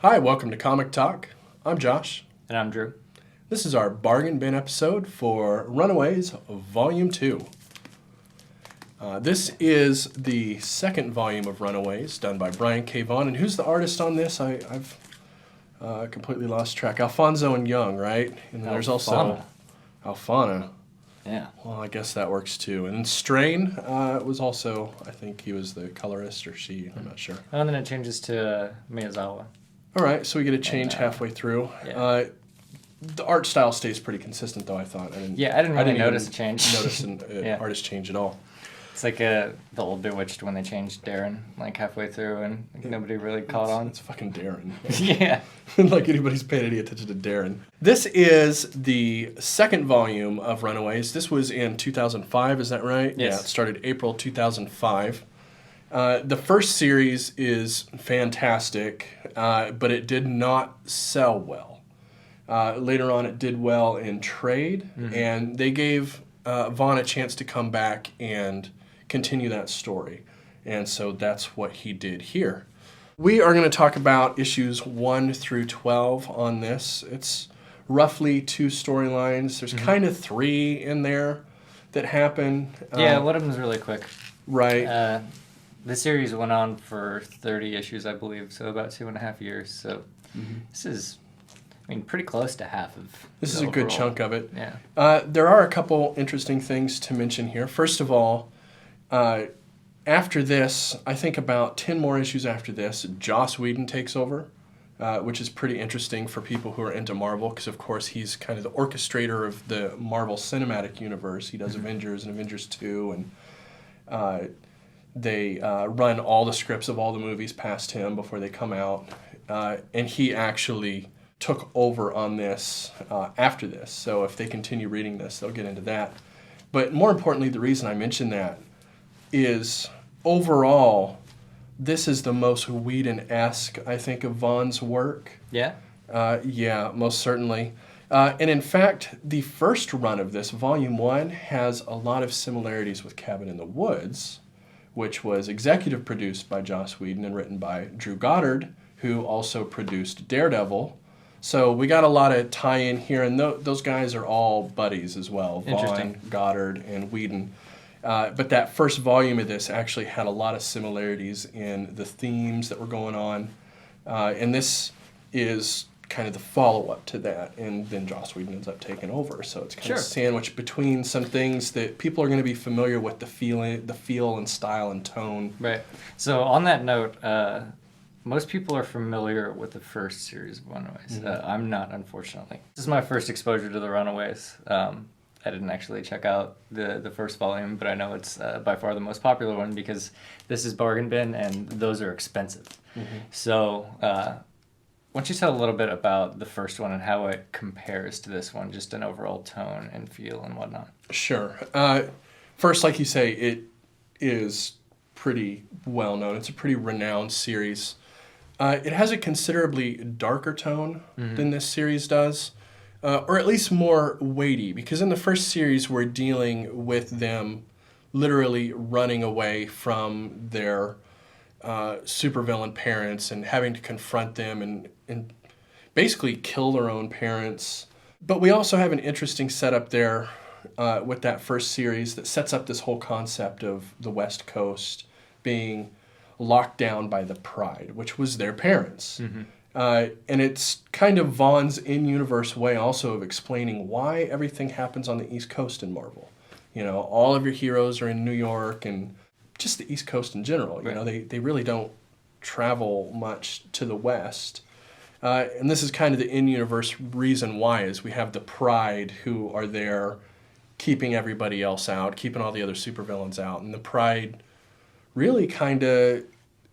Hi, welcome to Comic Talk. I'm Josh. And I'm Drew. This is our bargain bin episode for Runaways Volume 2. This is the second volume of Runaways, done by Brian K. Vaughan. And who's the artist on this? I've completely lost track. Alfonso and Young, right? And then there's also Alfana. Yeah. Well, I guess that works too. And Strain was also, I think he was the colorist, or she, I'm not sure. And then it changes to Miyazawa. All right, so we get a change halfway through. Yeah. The art style stays pretty consistent, though, I thought. I didn't really notice a change. Notice an artist change at all. It's like the old Bewitched when they changed Darren like halfway through and nobody really caught on. It's fucking Darren. Yeah. Like anybody's paying any attention to Darren. This is the second volume of Runaways. This was in 2005, is that right? Yes. Yeah, it started April 2005. The first series is fantastic, but it did not sell well. Later on, it did well in trade, and they gave Vaughn a chance to come back and continue that story. And so that's what he did here. We are going to talk about issues 1 through 12 on this. It's roughly 2 storylines. There's kind of 3 in there that happen. Yeah, one of them is really quick. Right. The series went on for 30 issues, I believe, so about 2.5 years. So this is, pretty close to half of This is a good chunk of it. Yeah. There are a couple interesting things to mention here. First of all, after this, I think about 10 more issues after this, Joss Whedon takes over, which is pretty interesting for people who are into Marvel, because, of course, he's kind of the orchestrator of the Marvel Cinematic Universe. He does Avengers and Avengers 2, and they run all the scripts of all the movies past him before they come out, and he actually took over on this after this. So if they continue reading this, they'll get into that. But more importantly, the reason I mention that is overall, this is the most Whedon-esque, I think, of Vaughn's work. Yeah? Yeah, most certainly. And in fact, the first run of this, Volume 1, has a lot of similarities with Cabin in the Woods, which was executive produced by Joss Whedon and written by Drew Goddard, who also produced Daredevil. So we got a lot of tie-in here, and those guys are all buddies as well, Vaughn, Goddard, and Whedon. But that first volume of this actually had a lot of similarities in the themes that were going on, and this is kind of the follow-up to that, and then Joss Whedon ends up taking over. So it's kind of sandwiched between some things that people are going to be familiar with, the feel and style and tone. Right. So on that note, most people are familiar with the first series of Runaways. I'm not, unfortunately. This is my first exposure to the Runaways. I didn't actually check out the first volume, but I know it's by far the most popular one because this is bargain bin and those are expensive. So why don't you tell a little bit about the first one and how it compares to this one, just an overall tone and feel and whatnot? Sure. First, like you say, it is pretty well known. It's a pretty renowned series. It has a considerably darker tone than this series does, or at least more weighty, because in the first series we're dealing with them literally running away from their supervillain parents and having to confront them and basically kill their own parents. But we also have an interesting setup there with that first series that sets up this whole concept of the West Coast being locked down by the Pride, which was their parents. And it's kind of Vaughn's in-universe way also of explaining why everything happens on the East Coast in Marvel. You know, all of your heroes are in New York and just the East Coast in general. You know, they really don't travel much to the West. And this is kind of the in-universe reason why is we have the Pride who are there keeping everybody else out, keeping all the other supervillains out. And the Pride really kind of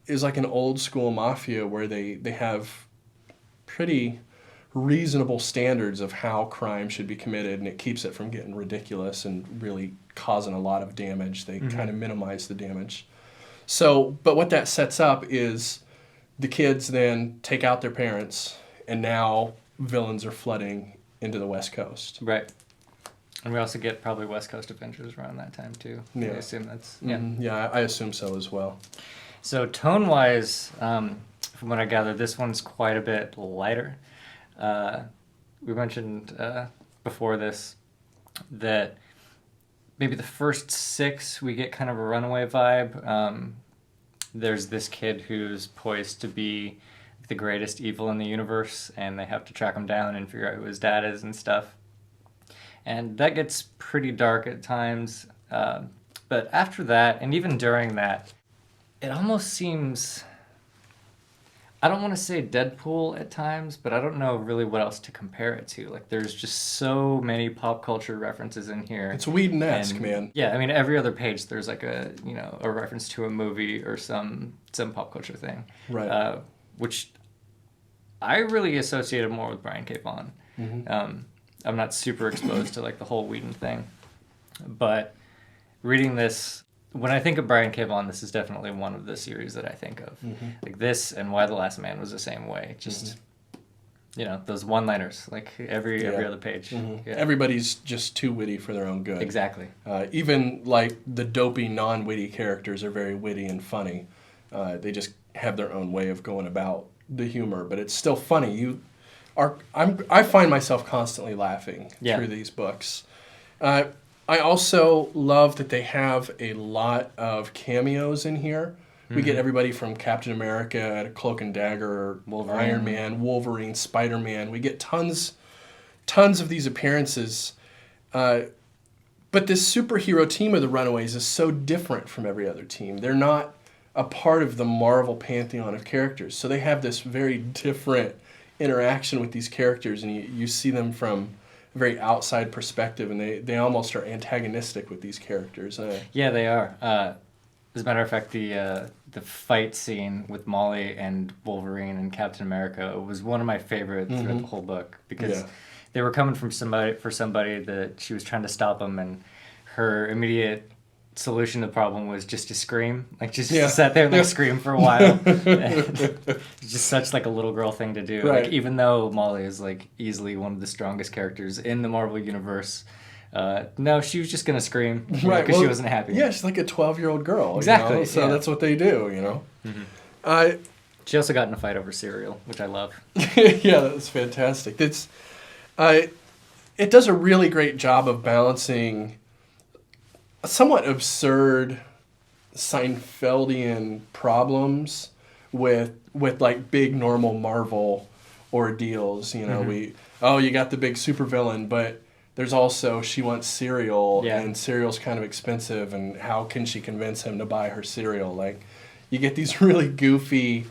is like an old school mafia where they have pretty reasonable standards of how crime should be committed, and it keeps it from getting ridiculous and really causing a lot of damage. They kind of minimize the damage. So, but what that sets up is the kids then take out their parents, and now villains are flooding into the West Coast. Right. And we also get probably West Coast Avengers around that time too. Yeah. I assume that's Yeah, I assume so as well. So tone-wise, from from what I gather, this one's quite a bit lighter. We mentioned before this that maybe the first 6 we get kind of a Runaway vibe. There's this kid who's poised to be the greatest evil in the universe, and they have to track him down and figure out who his dad is and stuff. And that gets pretty dark at times. But after that, and even during that, it almost seems... I don't want to say Deadpool at times, but I don't know really what else to compare it to. Like, there's just so many pop culture references in here. It's Whedon-esque, man. Yeah, I mean, every other page there's like a reference to a movie or some pop culture thing. Right. Which I really associated more with Brian K. Vaughan. Mm-hmm. I'm not super exposed to like the whole Whedon thing, but reading this, when I think of Brian K. Vaughan, this is definitely one of the series that I think of. Mm-hmm. Like this and Why the Last Man was the same way. Just, those one-liners, like every other page. Mm-hmm. Yeah. Everybody's just too witty for their own good. Exactly. Even like the dopey, non-witty characters are very witty and funny. They just have their own way of going about the humor, but it's still funny. I find myself constantly laughing through these books. I also love that they have a lot of cameos in here. We get everybody from Captain America, Cloak and Dagger, Wolverine. Iron Man, Wolverine, Spider-Man. We get tons of these appearances. But this superhero team of the Runaways is so different from every other team. They're not a part of the Marvel pantheon of characters. So they have this very different interaction with these characters, and you see them from a very outside perspective, and they almost are antagonistic with these characters. Yeah, they are. As a matter of fact, the fight scene with Molly and Wolverine and Captain America was one of my favorites throughout the whole book, because they were coming from somebody that she was trying to stop them, and her immediate solution to the problem was just to scream, like just sat there and like scream for a while. It's just such like a little girl thing to do. Right. Like, even though Molly is like easily one of the strongest characters in the Marvel universe, no, she was just gonna scream, right? Because she wasn't happy. Yeah, she's like a 12-year-old girl. Exactly. So that's what they do. She also got in a fight over cereal, which I love. Yeah, that's fantastic. It does a really great job of balancing somewhat absurd Seinfeldian problems with like big normal Marvel ordeals. You got the big supervillain, but there's also she wants cereal, and cereal's kind of expensive, and how can she convince him to buy her cereal? Like, you get these really goofy,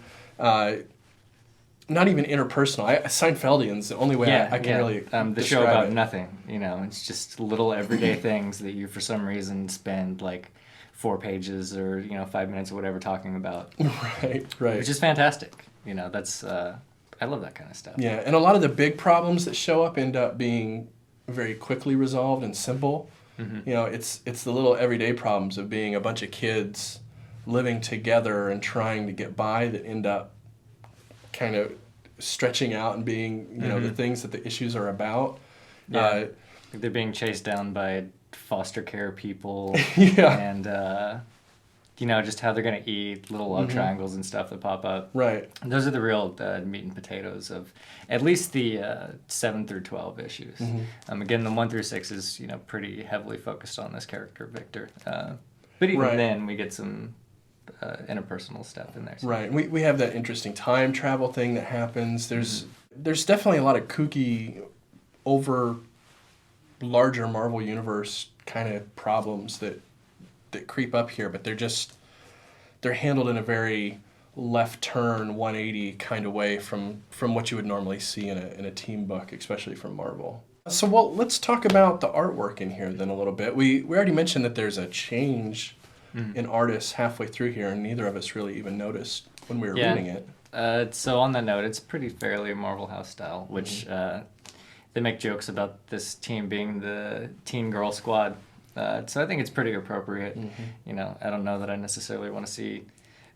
not even interpersonal. Seinfeldian's the only way I can really the show about nothing. It's just little everyday things that you for some reason spend like 4 pages or 5 minutes or whatever talking about. Right. Which is fantastic. That's I love that kind of stuff. Yeah, and a lot of the big problems that show up end up being very quickly resolved and simple. Mm-hmm. It's the little everyday problems of being a bunch of kids living together and trying to get by that end up kind of stretching out and being, the things that the issues are about. Yeah. They're being chased down by foster care people. And, just how they're going to eat, little love triangles and stuff that pop up. Right. And those are the real meat and potatoes of at least the 7 through 12 issues. Mm-hmm. Again, the 1 through 6 is, pretty heavily focused on this character, Victor. But even then, we get some interpersonal stuff in there. So. Right. We have that interesting time travel thing that happens. There's definitely a lot of kooky, over larger Marvel Universe kind of problems that creep up here, but they're handled in a very left turn 180 kind of way from what you would normally see in a team book, especially from Marvel. So let's talk about the artwork in here then a little bit. We already mentioned that there's a change in artists halfway through here, and neither of us really even noticed when we were reading it. So on that note, it's pretty fairly Marvel House style, which they make jokes about this team being the Teen Girl Squad. So I think it's pretty appropriate. I don't know that I necessarily want to see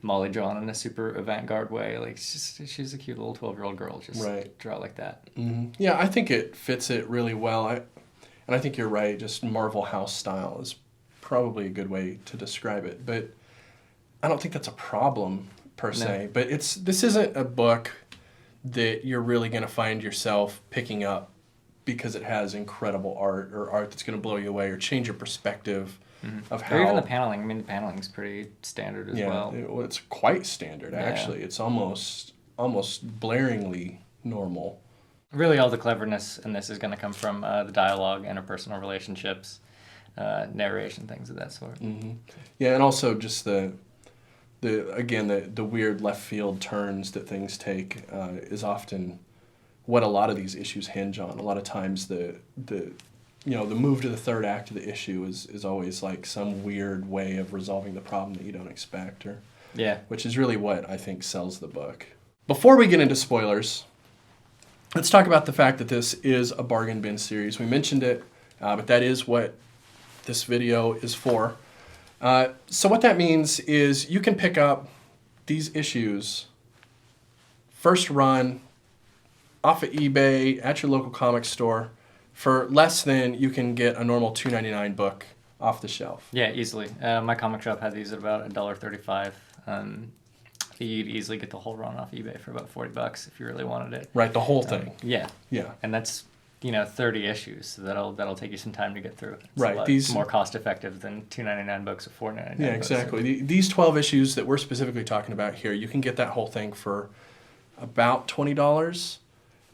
Molly drawn in a super avant-garde way. Like, she's a cute little 12-year-old girl. Just draw like that. Yeah, I think it fits it really well. And I think you're right. Just Marvel House style is probably a good way to describe it. But I don't think that's a problem per se. But this isn't a book that you're really going to find yourself picking up because it has incredible art or art that's going to blow you away or change your perspective of how... Or even the paneling. I mean, the paneling's pretty standard as well. It's quite standard, actually. It's almost blaringly normal. Really, all the cleverness in this is going to come from the dialogue, interpersonal relationships, narration, things of that sort. Mm-hmm. Yeah, and also just the weird left field turns that things take is often what a lot of these issues hinge on. A lot of times the move to the third act of the issue is always like some weird way of resolving the problem that you don't expect, which is really what I think sells the book. Before we get into spoilers, let's talk about the fact that this is a bargain bin series. We mentioned it, but that is what this video is for. So what that means is you can pick up these issues first run off of eBay at your local comic store for less than you can get a normal $2.99 book off the shelf. Yeah, easily. My comic shop had these at about $1.35. You'd easily get the whole run off eBay for about $40 if you really wanted it. Right, the whole thing. Yeah. Yeah. And that's 30 issues, so that'll take you some time to get through. It's right. These more cost effective than $2.99 books or $4.99. Yeah, exactly. These 12 issues that we're specifically talking about here, you can get that whole thing for about $20.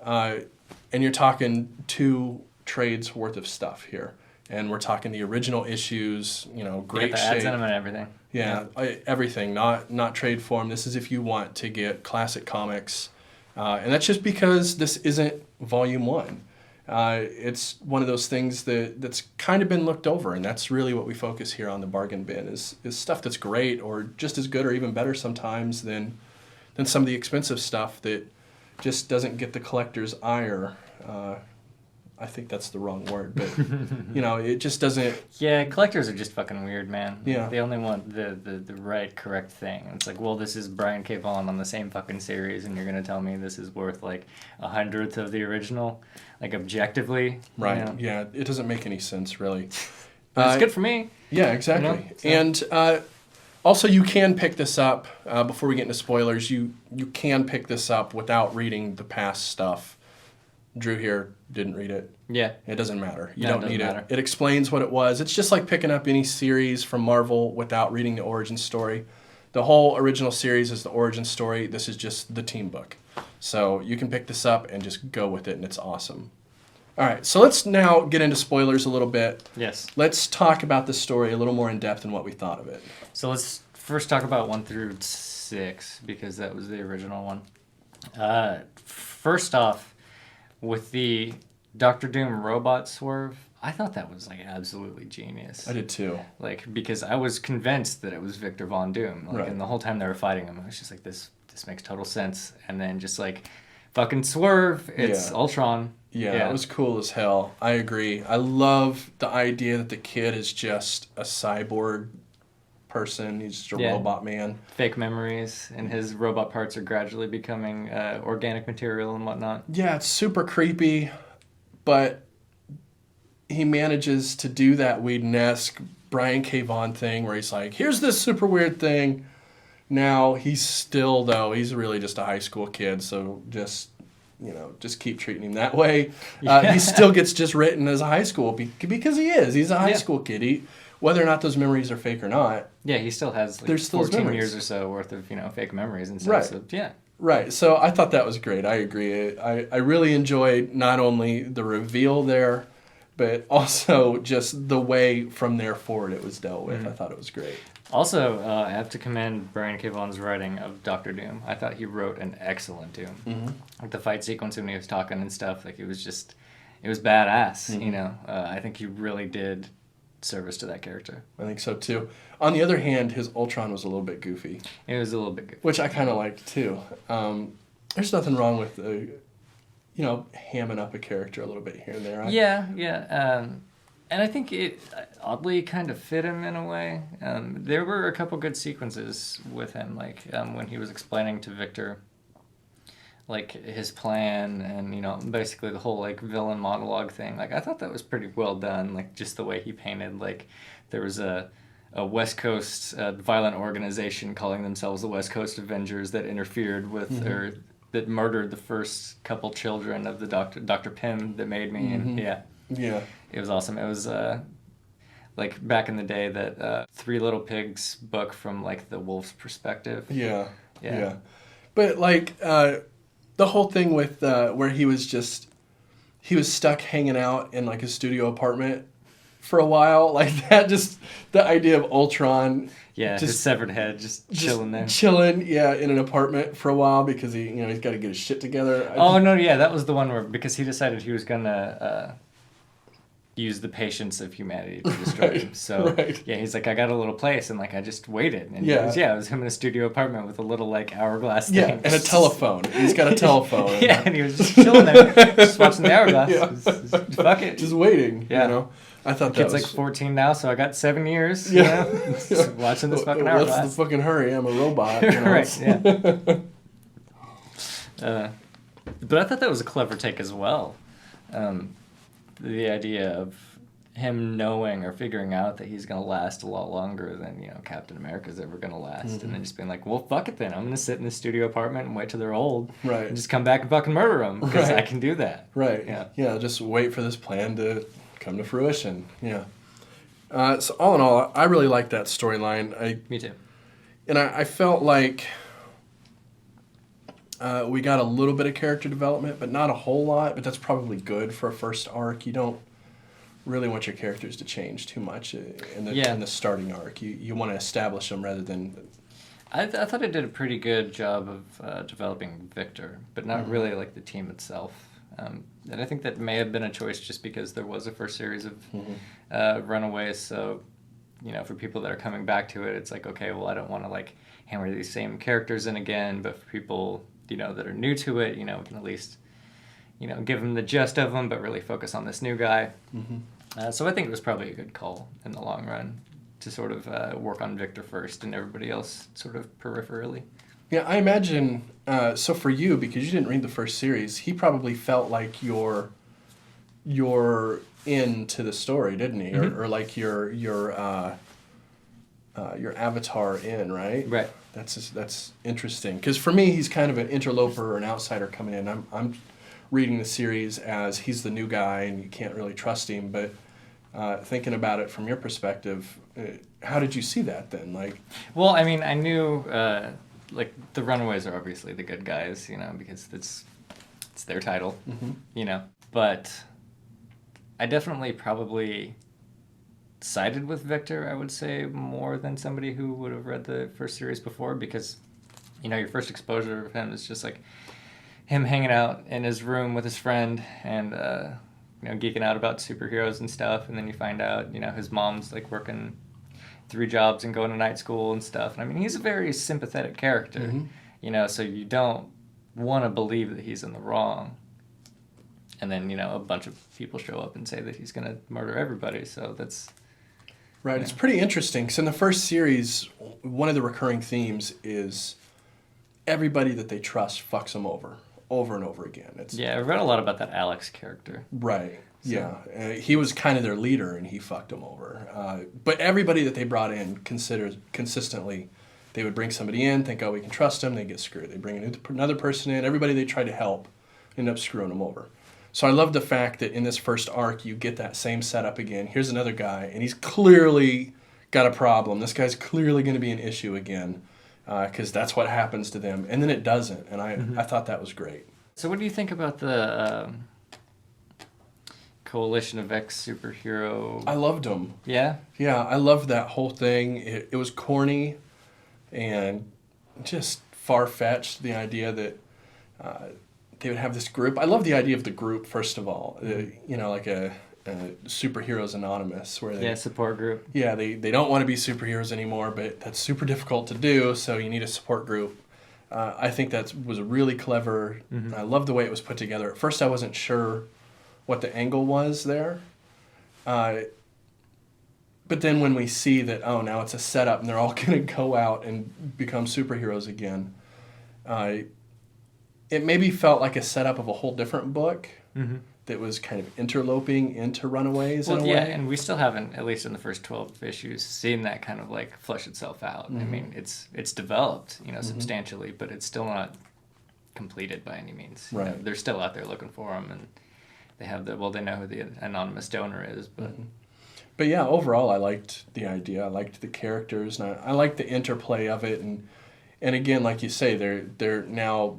And you're talking 2 trades worth of stuff here. And we're talking the original issues, great the shape. ads in them and everything. Yeah, everything, not trade form. This is if you want to get classic comics. And that's just because this isn't volume 1. It's one of those things that's kind of been looked over, and that's really what we focus here on the bargain bin is stuff that's great or just as good or even better sometimes than some of the expensive stuff that just doesn't get the collector's ire. I think that's the wrong word, but it just doesn't. Yeah, collectors are just fucking weird, man. Yeah, they only want the right, correct thing. And it's like, well, this is Brian K. Vaughan on the same fucking series, and you're gonna tell me this is worth like 100th of the original, like objectively. Right. Yeah, it doesn't make any sense really. It's good for me. Yeah, exactly. And also, you can pick this up before we get into spoilers. You can pick this up without reading the past stuff. Drew here didn't read it. Yeah. It doesn't matter. You No, don't need matter. it. It explains what it was. It's just like picking up any series from Marvel without reading the origin story. The whole original series is the origin story. This is just the team book. So you can pick this up and just go with it, and it's awesome. All right, so let's now get into spoilers a little bit. Yes. Let's talk about the story a little more in depth and what we thought of it. So let's first talk about 1 through 6 because that was the original one. First off, with the Doctor Doom robot swerve, I thought that was like absolutely genius. I did too. Like, because I was convinced that it was Victor Von Doom. Like, right. And the whole time they were fighting him, I was just like, this makes total sense. And then just like, fucking swerve, it's Ultron. Yeah, it was cool as hell. I agree. I love the idea that the kid is just a cyborg person. He's just a robot man. Fake memories, and his robot parts are gradually becoming organic material and whatnot. Yeah, it's super creepy, but he manages to do that Whedon-esque Brian K. Vaughan thing where he's like, here's this super weird thing. Now, he's really just a high school kid, so just keep treating him that way. He still gets just written as a high school because he is. He's a high school kid. Whether or not those memories are fake or not. Yeah, he still has like there's still 14 years or so worth of, fake memories and stuff. Right. So, yeah. Right. So I thought that was great. I agree. I really enjoyed not only the reveal there, but also just the way from there forward it was dealt with. I thought it was great. Also, I have to commend Brian K. Vaughan's writing of Doctor Doom. I thought he wrote an excellent Doom. Mm-hmm. Like the fight sequence when he was talking and stuff, like it was badass, Mm-hmm. I think he really did service to that character. I think so too. On the other hand, his Ultron was a little bit goofy. It was a little bit goofy. Which I kind of liked too. There's nothing wrong with, hamming up a character a little bit here and there. Yeah. And I think it oddly kind of fit him in a way. There were a couple good sequences with him, like when he was explaining to Victor like his plan and basically the whole like villain monologue thing. Like I thought that was pretty well done. Like just the way he painted, like there was a a West Coast violent organization calling themselves the West Coast Avengers that interfered with or that murdered the first couple children of the Dr. Pym that made me. And yeah, it was awesome. It was like back in the day that Three Little Pigs book from like the wolf's perspective. Yeah. But like the whole thing with where he was stuck hanging out in like a studio apartment for a while, like that, just the idea of Ultron. Yeah, his severed head just chilling there. Chilling, in an apartment for a while because he's got to get his shit together. That was the one where because he decided he was gonna use the patience of humanity to destroy him. So yeah, he's like, I got a little place, and like I just waited, and it was him in a studio apartment with a little like hourglass thing. Yeah, and a telephone. He's got a telephone. Yeah, and he was just chilling there, just watching the hourglass. Fuck it, just waiting. Yeah. I thought the kid's like 14 now, so I got 7 years. Yeah, just watching this fucking hourglass. What's the fucking hurry? I'm a robot. Right. Yeah. But I thought that was a clever take as well. The idea of him knowing or figuring out that he's gonna last a lot longer than Captain America's ever gonna last, and then just being like, well, fuck it then. I'm gonna sit in this studio apartment and wait till they're old, and just come back and fucking murder them because I can do that. Right. Yeah. Just wait for this plan to come to fruition. Yeah. So all in all, I really liked that storyline. Me too. And I felt like we got a little bit of character development, but not a whole lot. But that's probably good for a first arc. You don't really want your characters to change too much in the starting arc. You want to establish them rather than... I thought it did a pretty good job of developing Victor, but not really like the team itself. And I think that may have been a choice just because there was a first series of Runaways. So, for people that are coming back to it, it's like, okay, well, I don't want to like hammer these same characters in again. But for people, that are new to it, we can at least, give them the gist of them, but really focus on this new guy. So I think it was probably a good call in the long run to sort of work on Victor first and everybody else sort of peripherally. Yeah, I imagine, so for you, because you didn't read the first series, he probably felt like you're into the story, didn't he? Or like your avatar in, right? Right. That's interesting. Because for me, he's kind of an interloper or an outsider coming in. I'm reading the series as he's the new guy and you can't really trust him. But thinking about it from your perspective, how did you see that then? Like, well, I mean, I knew... like the Runaways are obviously the good guys, because it's their title, But I definitely probably sided with Victor, I would say, more than somebody who would have read the first series before, because, your first exposure of him is just like him hanging out in his room with his friend and, geeking out about superheroes and stuff, and then you find out, his mom's like working 3 jobs and going to night school and stuff. And I mean, he's a very sympathetic character, so you don't want to believe that he's in the wrong. And then, a bunch of people show up and say that he's going to murder everybody. So that's... Right. It's pretty interesting. Because in the first series, one of the recurring themes is everybody that they trust fucks them over and over again. I've read a lot about that Alex character. Right. So. Yeah, he was kind of their leader, and he fucked them over. But everybody that they brought in consistently, they would bring somebody in, think, we can trust him, they get screwed. They bring another person in, everybody they tried to help end up screwing them over. So I love the fact that in this first arc, you get that same setup again. Here's another guy, and he's clearly got a problem. This guy's clearly going to be an issue again, because that's what happens to them. And then it doesn't, and I thought that was great. So what do you think about the... Coalition of ex-superhero... I loved them. Yeah? Yeah, I loved that whole thing. It was corny and just far-fetched, the idea that they would have this group. I love the idea of the group, first of all. Like a Superheroes Anonymous. Where they, support group. Yeah, they don't want to be superheroes anymore, but that's super difficult to do, so you need a support group. I think that was really clever. I love the way it was put together. At first, I wasn't sure what the angle was there. But then when we see that, now it's a setup and they're all going to go out and become superheroes again, it maybe felt like a setup of a whole different book that was kind of interloping into Runaways in a yeah, way. and we still haven't, at least in the first 12 issues, seen that kind of like flesh itself out. I mean, it's developed, substantially, but it's still not completed by any means. You know, Right. they're still out there looking for them, and they have they know who the anonymous donor is, but But yeah, overall, I liked the idea. I liked the characters, and I liked the interplay of it. And again, like you say, they're now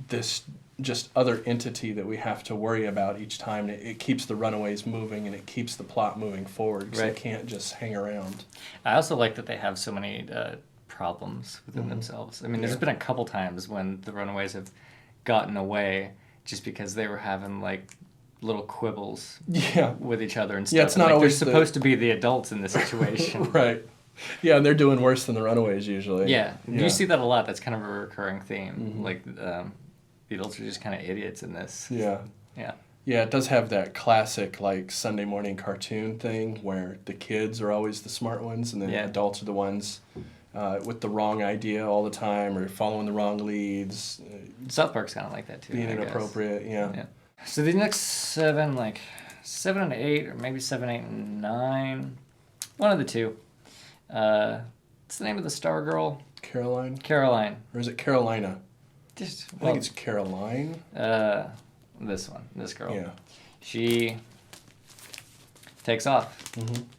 this just other entity that we have to worry about each time. It keeps the Runaways moving, and it keeps the plot moving forward, because Right. they can't just hang around. I also like that they have so many problems within themselves. I mean, there's been a couple times when the Runaways have gotten away just because they were having like little quibbles Yeah. with each other and stuff. Yeah, it's not like, always they're supposed to be the adults in the situation. Right. Yeah, and they're doing worse than the Runaways usually. Yeah. Yeah. You see that a lot. That's kind of a recurring theme. Like, the adults are just kind of idiots in this. Yeah. Yeah. Yeah, it does have that classic like Sunday morning cartoon thing where the kids are always the smart ones, and then Yeah. adults are the ones with the wrong idea all the time, or following the wrong leads, South Park's kind of like that too. being I guess. inappropriate. Yeah. Yeah. So the next 7, like 7 and 8, or maybe 7, 8, and 9, one of the two. What's the name of the Star Girl? Caroline, Caroline. or is it Carolina? Just I think it's Caroline. this girl. Yeah. She takes off.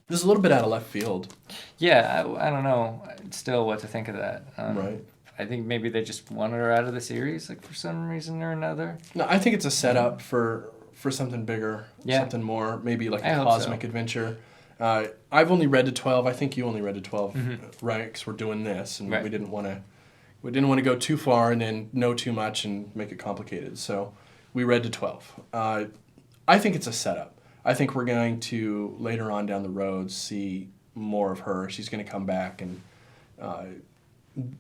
This is a little bit out of left field. Yeah, I don't know still what to think of that. Right. I think maybe they just wanted her out of the series, like for some reason or another. No, I think it's a setup for something bigger, Yeah. something more, maybe like I a hope cosmic so. adventure. I've only read to 12. I think you only read to 12, right? Because we're doing this, and Right. we didn't want to go too far and then know too much and make it complicated. So we read to 12. I think it's a setup. I think we're going to later on down the road see more of her. She's going to come back, and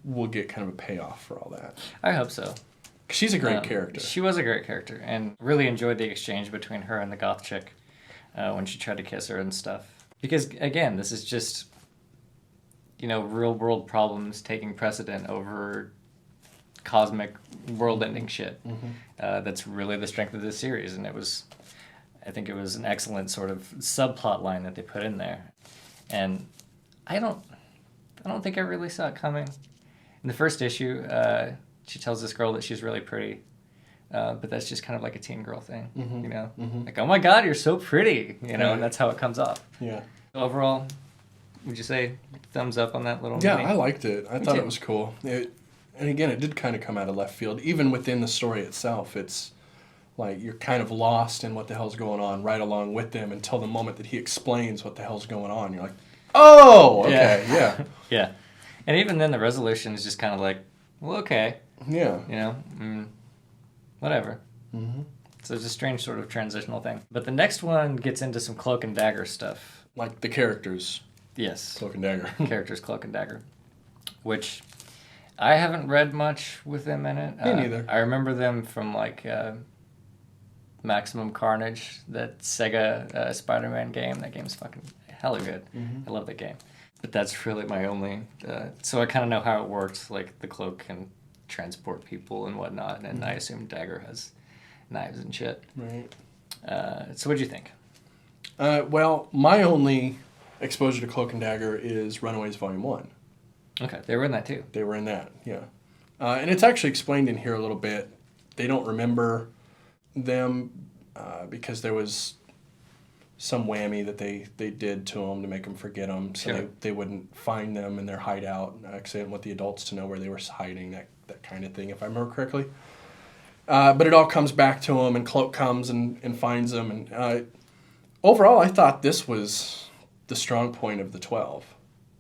we'll get kind of a payoff for all that. I hope so. She's a great character. She was a great character, and really enjoyed the exchange between her and the goth chick when she tried to kiss her and stuff. Because, again, this is just, real-world problems taking precedent over cosmic world-ending shit. That's really the strength of this series, and I think it was an excellent sort of subplot line that they put in there. And I don't think I really saw it coming. In the first issue, she tells this girl that she's really pretty, but that's just kind of like a teen girl thing, Like, oh my God, you're so pretty, and that's how it comes off. Yeah. Overall, would you say thumbs up on that little Yeah, mini? I liked it. I thought too. it was cool. And again, it did kind of come out of left field. Even within the story itself, it's like you're kind of lost in what the hell's going on right along with them until the moment that he explains what the hell's going on. You're like, oh, okay, yeah. Yeah. And even then, the resolution is just kind of like, well, okay, Yeah. whatever. So it's a strange sort of transitional thing. But the next one gets into some Cloak and Dagger stuff. Like the characters, Yes. Cloak and Dagger. Characters Cloak and Dagger, which I haven't read much with them in it. Me neither. I remember them from like Maximum Carnage, that Sega Spider-Man game. That game's fucking hella good. I love that game. But that's really my only... so I kind of know how it works. Like the cloak can transport people and whatnot, and I assume Dagger has knives and shit. Right. So what'd you think? Well, my only exposure to Cloak and Dagger is Runaways Volume 1. Okay, they were in that too. They were in that, yeah. And it's actually explained in here a little bit. They don't remember them because there was some whammy that they did to them to make them forget them, so Sure. they wouldn't find them in their hideout. Actually, I didn't want the adults to know where they were hiding, that kind of thing, if I remember correctly. But it all comes back to them, and Cloak comes and finds them. And overall, I thought this was the strong point of the 12.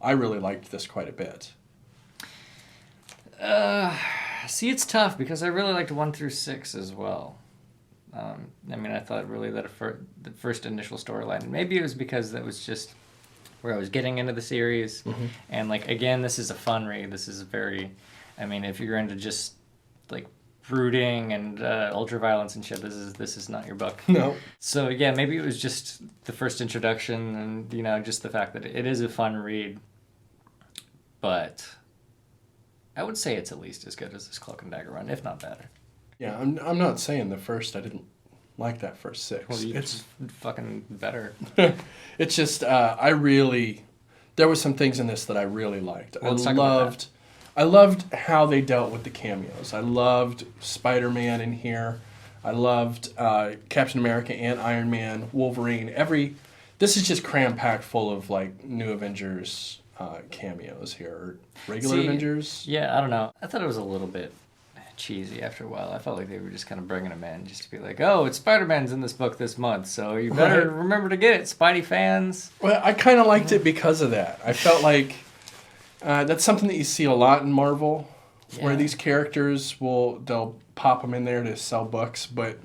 I really liked this quite a bit. See, it's tough because I really liked 1 through 6 as well. I thought really that the first initial storyline, maybe it was because that was just where I was getting into the series. And, like, again, this is a fun read. This is very, if you're into just, like, brooding and ultraviolence and shit, this is not your book. No. So, yeah, maybe it was just the first introduction and, just the fact that it is a fun read. But I would say it's at least as good as this Cloak and Dagger run, if not better. Yeah, I'm not saying the first I didn't like that first 6. Well, it's fucking better. It's just there was some things in this that I really liked. Well, let's talk about that. I loved how they dealt with the cameos. I loved Spider-Man in here. I loved Captain America and Iron Man, Wolverine. This is just cram-packed full of like New Avengers cameos here. Or regular Avengers. Yeah, I don't know. I thought it was a little bit cheesy after a while. I felt like they were just kind of bringing him in just to be like, oh, it's Spider-Man's in this book this month, so you better remember to get it, Spidey fans. Well, I kind of liked it because of that. I felt like that's something that you see a lot in Marvel, where these characters they'll pop them in there to sell books, but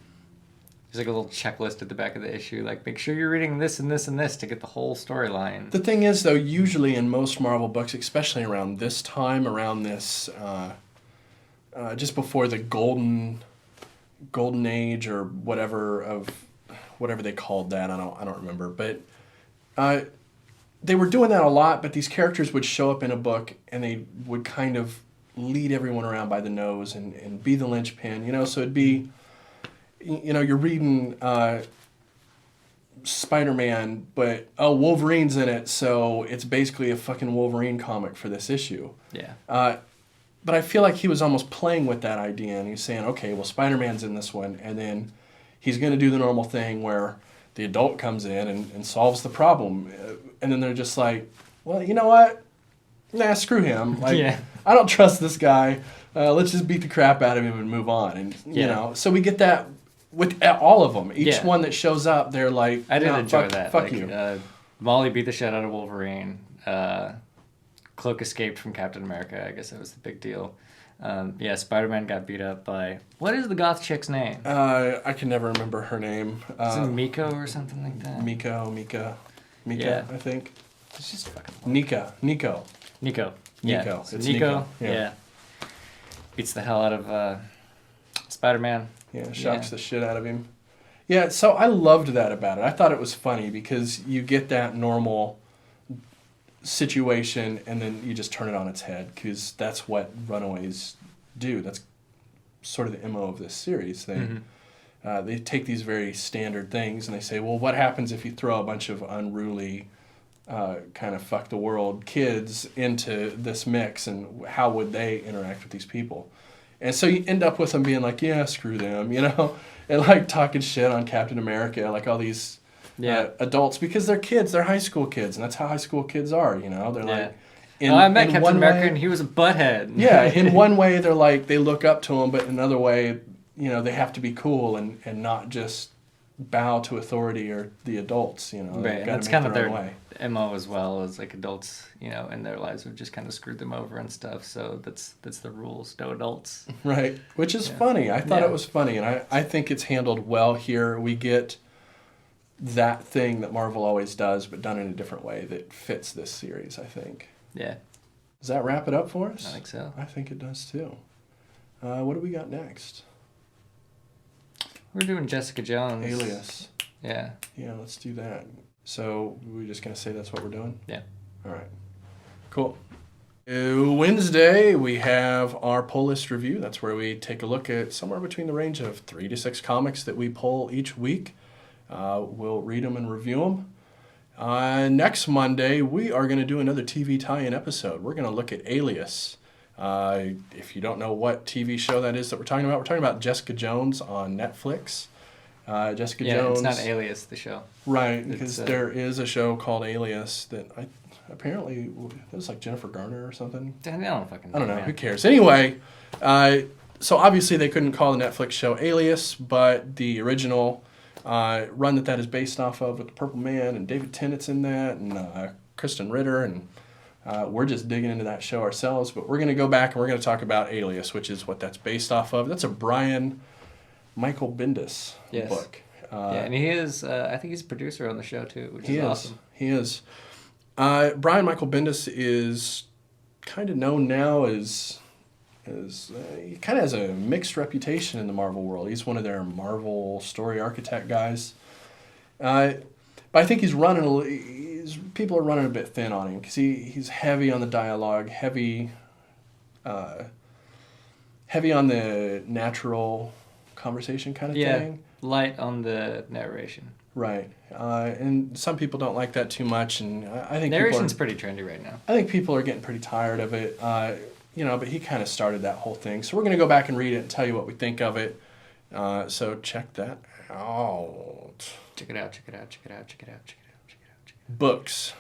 there's like a little checklist at the back of the issue, like make sure you're reading this and this and this to get the whole storyline. The thing is, though, usually in most Marvel books, especially around this time, around this just before the golden age or whatever they called that, I don't remember, but they were doing that a lot. But these characters would show up in a book and they would kind of lead everyone around by the nose and be the linchpin, so it'd be, you're reading Spider-Man, but Wolverine's in it, so it's basically a fucking Wolverine comic for this issue. Yeah. But I feel like he was almost playing with that idea, and he's saying, okay, well, Spider-Man's in this one, and then he's going to do the normal thing where the adult comes in and solves the problem. And then they're just like, well, you know what? Nah, screw him. Like, I don't trust this guy. Let's just beat the crap out of him and move on. And, so we get that with all of them. Each one that shows up, they're like, I did enjoy that. Fuck you. Molly beat the shit out of Wolverine. Cloak escaped from Captain America. I guess that was the big deal. Spider-Man got beat up by... What is the goth chick's name? I can never remember her name. Is it Miko or something like that? Mika, I think. It's just fucking... Nico. Yeah. Nico. So Nico. Yeah. Beats the hell out of Spider-Man. Yeah, shocks the shit out of him. Yeah, so I loved that about it. I thought it was funny because you get that normal situation and then you just turn it on its head, because that's what Runaways do. That's sort of the MO of this series. They take these very standard things and they say, well, what happens if you throw a bunch of unruly kind of fuck the world kids into this mix, and how would they interact with these people? And so you end up with them being like, yeah, screw them, and like talking shit on Captain America, like all these adults, because they're kids, they're high school kids, and that's how high school kids are, They're like, I met Captain America and he was a butthead. Yeah, in one way they're like, they look up to him, but in another way, they have to be cool and not just bow to authority or the adults, Right, and that's kind of their MO as well, as like adults, in their lives have just kind of screwed them over and stuff, so that's the rules, no adults. Right, which is funny. I thought it was funny, and I think it's handled well here. We get that thing that Marvel always does, but done in a different way that fits this series, I think. Yeah. Does that wrap it up for us? I think so. I think it does too. What do we got next? We're doing Jessica Jones. Alias. Yeah. Yeah, let's do that. So, we're just going to say that's what we're doing? Yeah. All right. Cool. Wednesday, we have our pull list review. That's where we take a look at somewhere between the range of 3 to 6 comics that we pull each week. We'll read them and review them. Next Monday, we are going to do another TV tie-in episode. We're going to look at Alias. If you don't know what TV show that is that we're talking about Jessica Jones on Netflix. Jessica Jones. Yeah, it's not Alias, the show. Right, because there is a show called Alias that apparently it was like Jennifer Garner or something. I don't fucking know. I don't know. Man. Who cares? Anyway, so obviously they couldn't call the Netflix show Alias, but the original run that is based off of with the Purple Man and David Tennant's in that, and Kristen Ritter, and we're just digging into that show ourselves. But we're going to go back and we're going to talk about Alias, which is what that's based off of. That's a Brian Michael Bendis book. And he is, I think he's a producer on the show too, which is awesome. He is. Brian Michael Bendis is kind of known now as he kind of has a mixed reputation in the Marvel world. He's one of their Marvel story architect guys. But I think people are running a bit thin on him because he's heavy on the dialogue, heavy on the natural conversation kind of Yeah, thing. light on the narration. Right. And some people don't like that too much, and I think Narration's pretty trendy right now. I think people are getting pretty tired of it. But he kind of started that whole thing. So we're going to go back and read it and tell you what we think of it. So check that out. Check it out, check it out, check it out, check it out, check it out, check it out. Books.